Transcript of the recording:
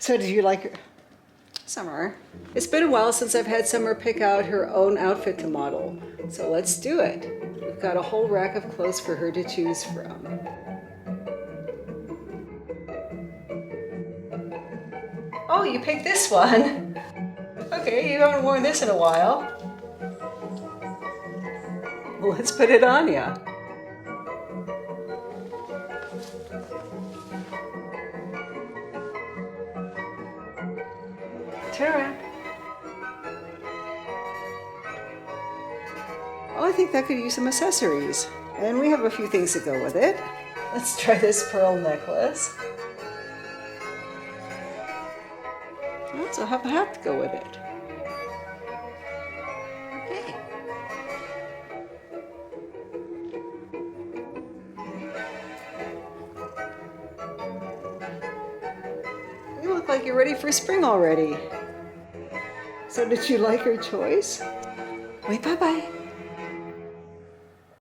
So did you like her? Summer. It's been a while since I've had Summer pick out her own outfit to model. So let's do it. We've got a whole rack of clothes for her to choose from. Oh, you picked this one. Okay, you haven't worn this in a while. Well, let's put it on ya. Turn around. Oh, I think that could use some accessories. And we have a few things to go with it. Let's try this pearl necklace. I also have a hat to go with it. Okay. You look like you're ready for spring already. So did you like her choice? Wait, bye-bye.